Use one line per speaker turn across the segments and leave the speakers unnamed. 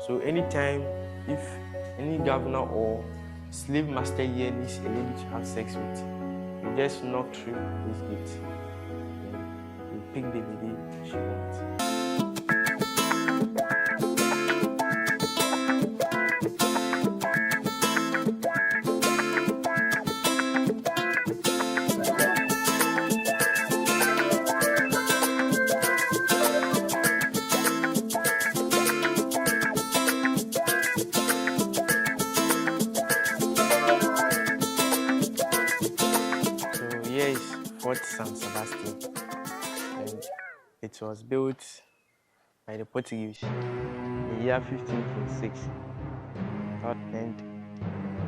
So anytime if any governor or slave master here needs a lady to have sex with, you just knock through this gate and you pick the lady she wants. Here is Fort San Sebastian, and it was built by the Portuguese in the year 1526. And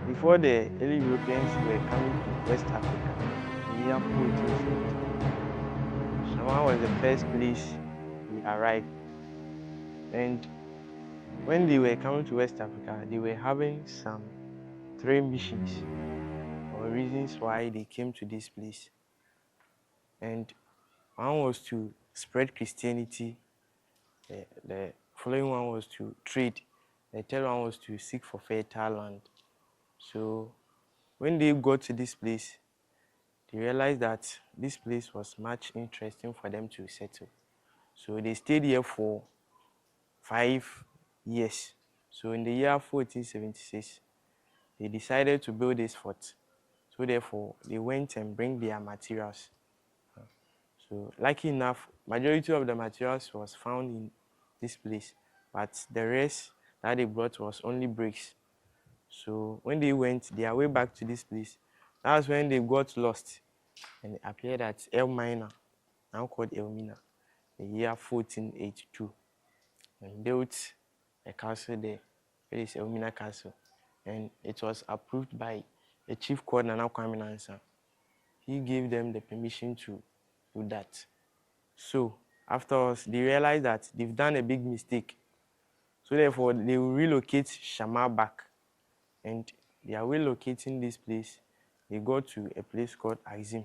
before the early Europeans were coming to West Africa, in the year 1470, Shama was the first place they arrived. And when they were coming to West Africa, they were having some 3 missions or reasons why they came to this place. And one was to spread Christianity, the following one was to trade, the third one was to seek for fertile land. So when they got to this place, they realized that this place was much interesting for them to settle. So they stayed here for 5 years. So in the year 1476, they decided to build this fort. So therefore, they went and bring their materials. So lucky enough, majority of the materials was found in this place, but the rest that they brought was only bricks. So when they went their way back to this place, that's when they got lost and it appeared at Elmina, now called Elmina, the year 1482, and built a castle there. It is Elmina Castle, and it was approved by a chief called Nana Kwame Nansa. He gave them the permission to do that. So afterwards, they realized that they've done a big mistake. So therefore, they will relocate Shama back. And they are relocating this place. They go to a place called Axim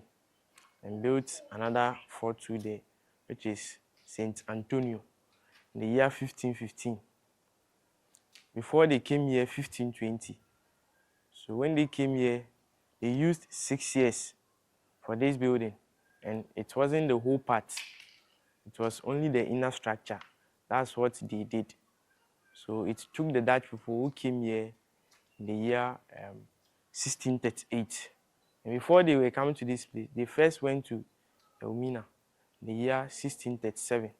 and built another fort too there, which is St. Antonio, in the year 1515. Before they came here, 1520. So when they came here, they used 6 years for this building, and it wasn't the whole part. It was only the inner structure. That's what they did. So it took the Dutch people who came here in the year 1638. And before they were coming to this place, they first went to Elmina in the year 1637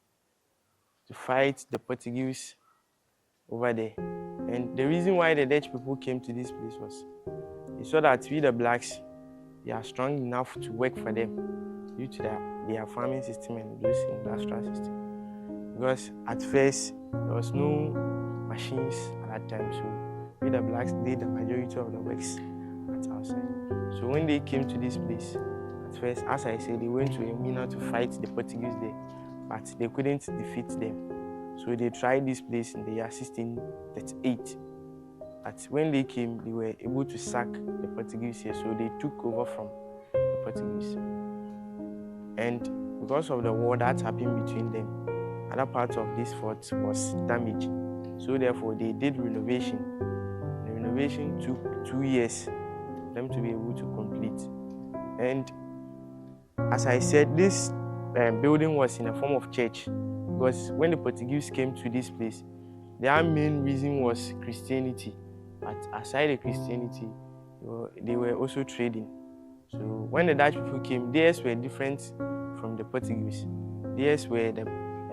to fight the Portuguese over there. And the reason why the Dutch people came to this place was they saw that we the blacks, they are strong enough to work for them due to their farming system and those industrial system. Because at first, there was no machines at that time, so we the blacks did the majority of the works at outside. So when they came to this place, at first, as I said, they went to Elmina to fight the Portuguese there, but they couldn't defeat them. So they tried this place in the year 1638. But when they came, they were able to sack the Portuguese here, so they took over from the Portuguese. And because of the war that happened between them, other parts of this fort was damaged. So therefore, they did renovation. The renovation took 2 years for them to be able to complete. And as I said, this building was in a form of church, because when the Portuguese came to this place, their main reason was Christianity. But aside the Christianity, they were also trading. So when the Dutch people came, theirs were different from the Portuguese. Theirs were the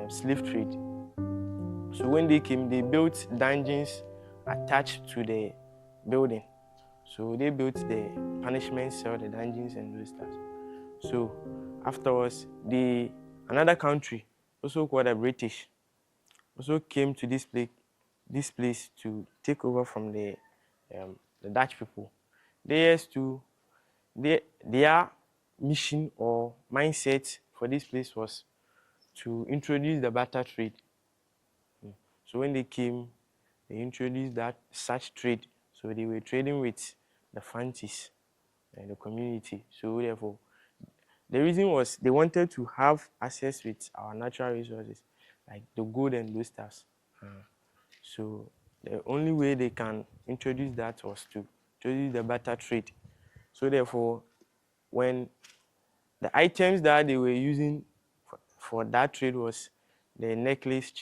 slave trade. So when they came, they built dungeons attached to the building. So they built the punishment cell, the dungeons and those stuff. So afterwards, another country, also called the British, also came to this place to take over from the Dutch people. Their mission or mindset for this place was to introduce the barter trade. So when they came, they introduced such trade. So they were trading with the Fantis and the community. So therefore, the reason was they wanted to have access with our natural resources, like the gold and those stuff. So the only way they can introduce that was to introduce the barter trade. So therefore, when the items that they were using for that trade was the necklace,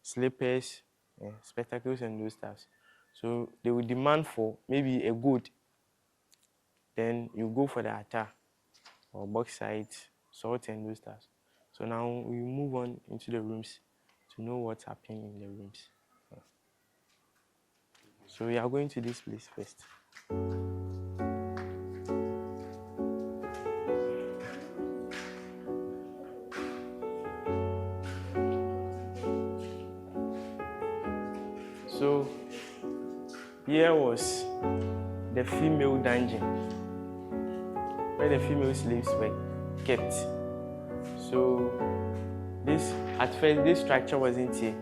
slippers, spectacles, and those stuff. So they would demand for maybe a gold. Then you go for the atta or bauxite, salt, and those stuff. So now we move on into the rooms to know what's happening in the rooms. So we are going to this place first. So here was the female dungeon where the female slaves were kept. So this, at first, this structure wasn't here.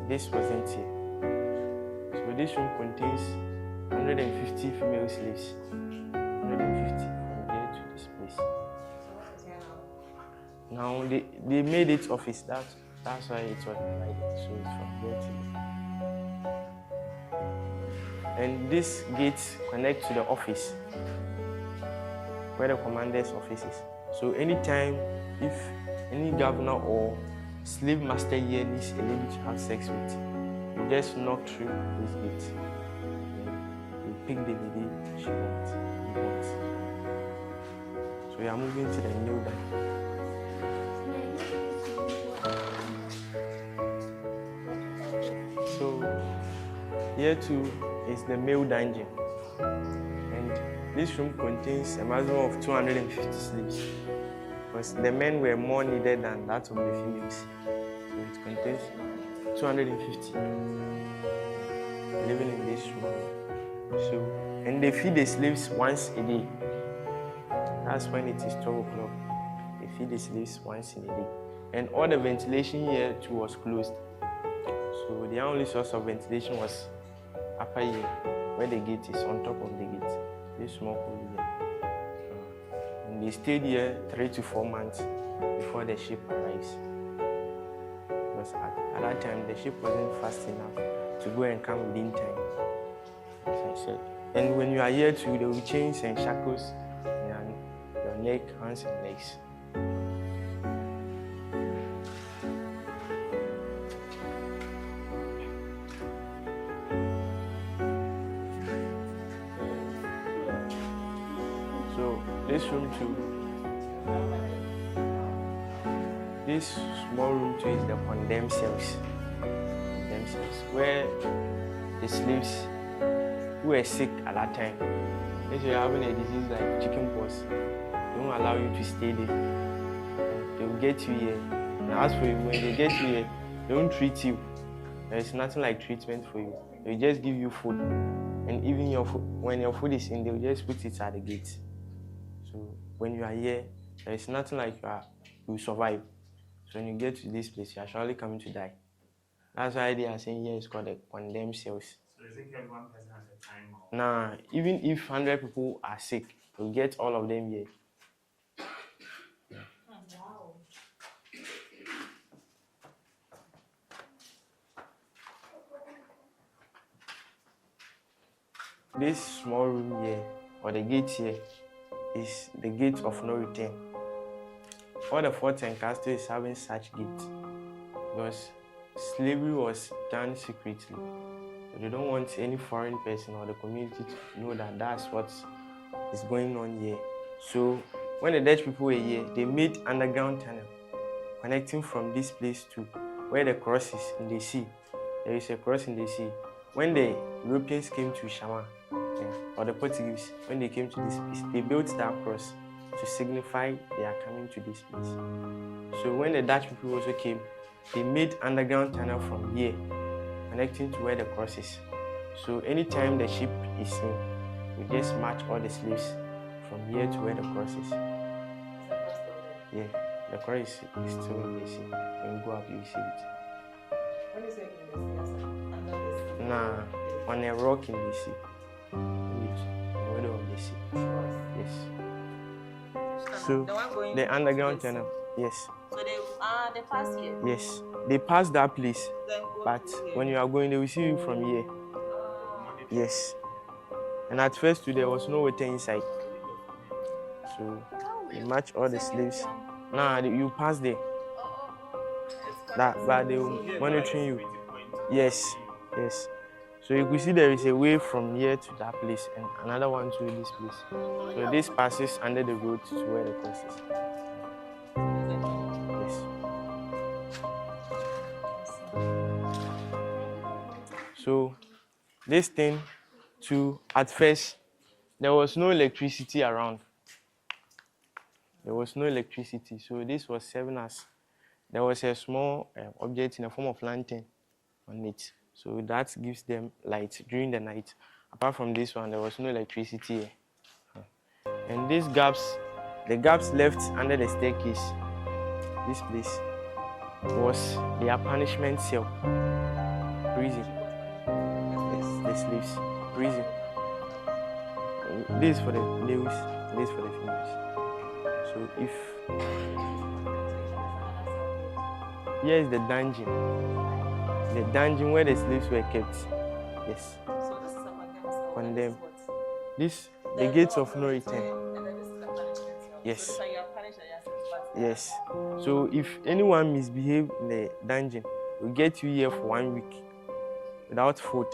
This wasn't here. So this room contains 150 female slaves. 150 from here to this place. Now they made it office. That's why it's what divided. So it's from here to here. And this gate connects to the office where the commander's office is. So anytime if any governor or slave master here needs a lady to have sex with, you just knock through this gate. You pick the lady she wants. So we are moving to the new dungeon. So here too is the male dungeon, and this room contains a maximum of 250 slaves because the men were more needed than that of the females. So it contains 250 living in this room. So, and they feed the slaves once a day. That's when it is 12 o'clock. They feed the slaves once in a day, and all the ventilation here too was closed. So the only source of ventilation was upper here, where the gate is on top of the gate. This small hole here. And they stayed here 3 to 4 months before the ship arrives. Because at that time, the ship wasn't fast enough to go and come within time, as I said. And when you are here too, they will chains and shackles and your neck, hands, and legs. So this room too, this small room too is the condemned cells. Where the slaves who were sick at that time, if you're having a disease like chickenpox, they won't allow you to stay there. They will get you here. Now as for you, when they get you here, they won't treat you. There's nothing like treatment for you. They will just give you food. And even your food, when your food is in, they will just put it at the gate. So when you are here, there is nothing like you will survive. So when you get to this place, you are surely coming to die. That's why they are saying here it's called the condemned cells.
So is it killed one person at a time? Or?
Nah, even if 100 people are sick, you'll get all of them here.
Oh, wow.
This small room here, or the gate here, is the gate of no return. All the forts and castles is having such gates because slavery was done secretly. So they don't want any foreign person or the community to know that that's what is going on here. So when the Dutch people were here, they made underground tunnel connecting from this place to where the cross is in the sea. There is a cross in the sea. When the Europeans came to Shama, or the Portuguese, when they came to this place, they built that cross to signify they are coming to this place. So when the Dutch people also came, they made underground tunnel from here, connecting to where the cross is. So anytime the ship is seen, we just march all the slaves from here to where the cross is. Yeah, the cross is still in the sea. When you go up, you see it.
When you say in the sea, under the sea?
Nah, on a rock in the sea. In the middle of the sea. Yes. So
the one going
the underground tunnel. Yes.
So they pass here?
Yes. They passed that place.
Then
but when you are going, they will see you from here. Yes. And at first too, there was no water inside. So you match all the slaves. Nah, you pass there. But they will monitoring you. Yes, yes. So you could see there is a way from here to that place and another one to this place. So this passes under the road to where the place is. Yes. So this thing too, at first, there was no electricity around. There was no electricity. So this was serving us. There was a small object in the form of lantern on it. So that gives them light during the night. Apart from this one, there was no electricity here. And these gaps, the gaps left under the staircase, this place, was their punishment cell. Prison. Yes, the slaves. Prison. This is for the males, this is for the females. So if here is the dungeon. The dungeon where the slaves were kept. Yes.
So this is a magazine.
Condemned. This, the gates of no return.
And then this is the punishment.
Yes.
So you are punished and you are
Yes. So if anyone misbehaves in the dungeon, we'll get you here for 1 week without food.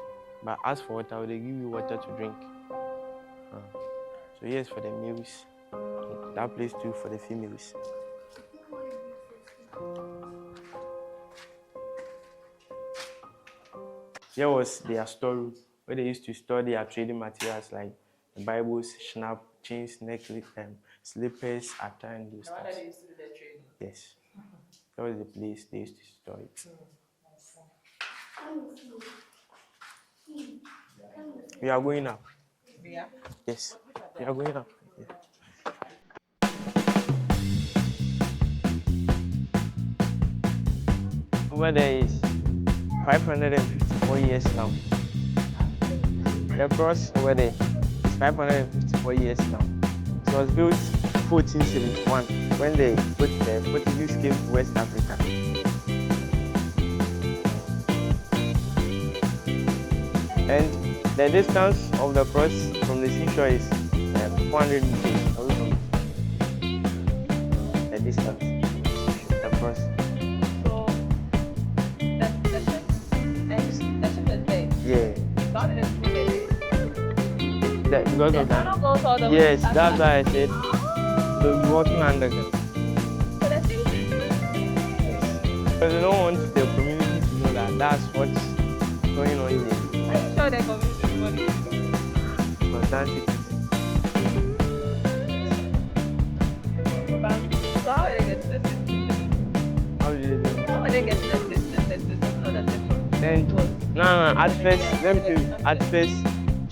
But as for water, they give you water to drink. So here's for the males. That place too for the females. Here was their storeroom where they used to store their trading materials like the Bibles, schnapp, chains, necklace, slippers, attire, and those
stuff.
They used to do their trading. Yes. That was the place they used to store it. We are going up.
Yeah.
Yes. We are going up. Yeah. Over there is 554 years now. The cross over there is 554 years now. It was built 1471 when the Portuguese came to West Africa. And the distance of the cross from the seashore is 400 meters away from the distance. The cross.
So the ship is there.
Yeah.
God is there.
Because of that. Yes, that's why I said the walking underground.
So that's it.
Because they don't want the community to know that that's what's going on here.
Are you sure the community money?
But that's it.
So how will they get tested?
How did they do it?
How will they get tested?
Then, no, at first, let me tell you, at first,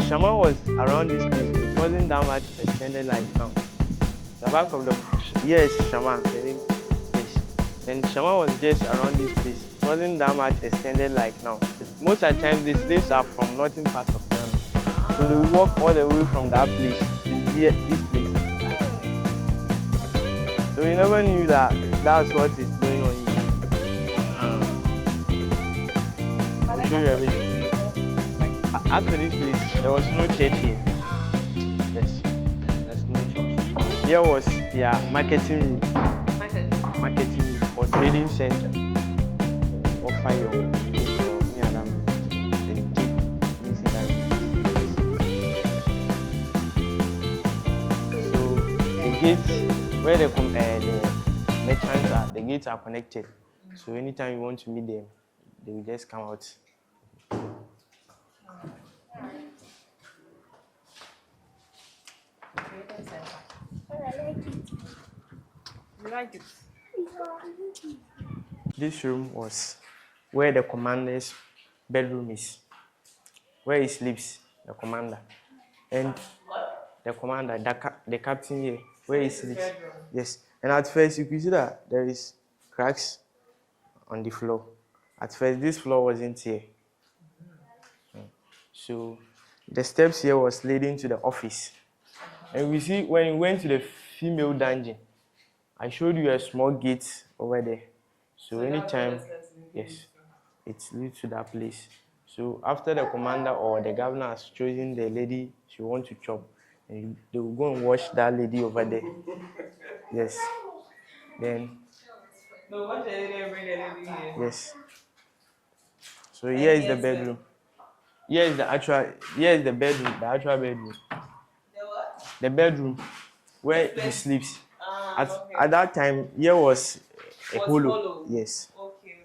Shama was around this place. It wasn't that much extended like now. The back of the, yes, Shama, the name, yes. And Shama was just around this place. It wasn't that much extended like now. Most of the time, the slaves are from northern part of Ghana. So they walk all the way from that place to here, this place. So we never knew that that's what is going on here. I'll show you everything. After this place, there was no church here. Yes, there's no church. Here was marketing room. Marketing room or trading center. Or fire. So the gates where the merchants are, the gates are connected. So anytime you want to meet them, they will just come out.
You like it?
This room was where the commander's bedroom is, where he sleeps, the commander. And the commander, the captain here, where he sleeps. Yes. And at first you could see that there is cracks on the floor. At first this floor wasn't here. So the steps here was leading to the office. And we see when we went to the female dungeon, I showed you a small gate over there. So anytime, yes. it leads to that place. So after the commander or the governor has chosen the lady she wants to chop, and they will go and wash that lady over there. Yes. Then.
No, what they didn't bring the lady here.
Yes. So here is the bedroom. Here is the bedroom, the actual bedroom.
The what?
The bedroom where he sleeps.
Okay.
At that time, here was a hollow.
Hollow.
Yes.
Okay.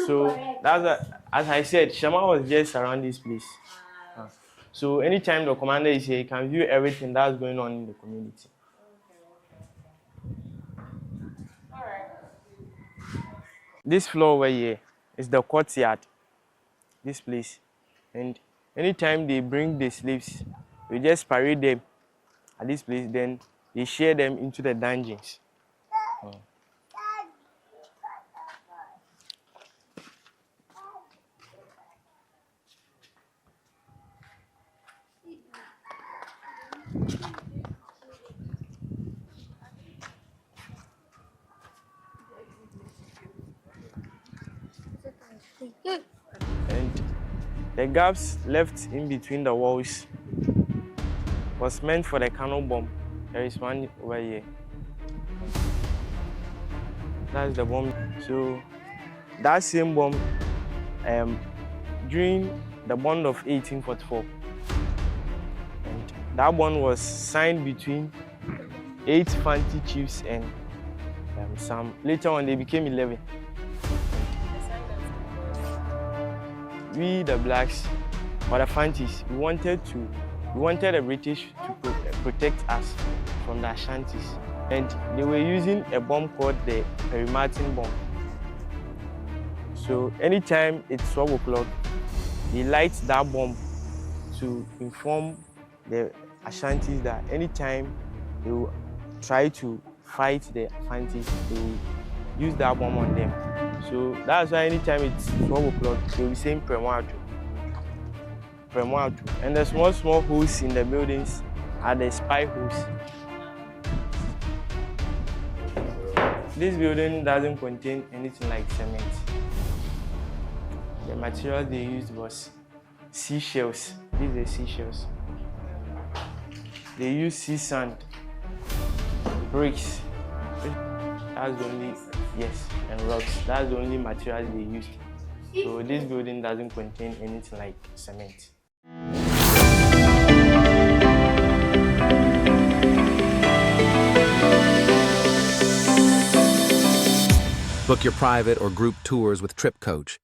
So as I said, Shama was just around this place. So anytime the commander is here, he can view everything that's going on in the community.
All right.
This floor over here is the courtyard. This place, and anytime they bring the slaves, we just parade them at this place. Then they share them into the dungeons. And the gaps left in between the walls was meant for the cannon bomb. There is one over here. That's the bomb. So that same bomb, during the bond of 1844, and that bond was signed between 8 Fanti chiefs and some. Later on, they became 11. We, the blacks, or the Fantis, we wanted the British to protect us from the Ashantis. And they were using a bomb called the Perry Martin bomb. So anytime it's 12 o'clock, they light that bomb to inform the Ashantis that anytime they will try to fight the Fantis, they will use that bomb on them. So that's why anytime it's 12 o'clock, they will be saying Premwatu. And the small holes in the buildings are the spy holes. This building doesn't contain anything like cement. The material they used was seashells. These are seashells. They use sea sand, bricks. That's the only, yes, and rocks. That's the only material they used. So this building doesn't contain anything like cement.
Book your private or group tours with Tripkoach.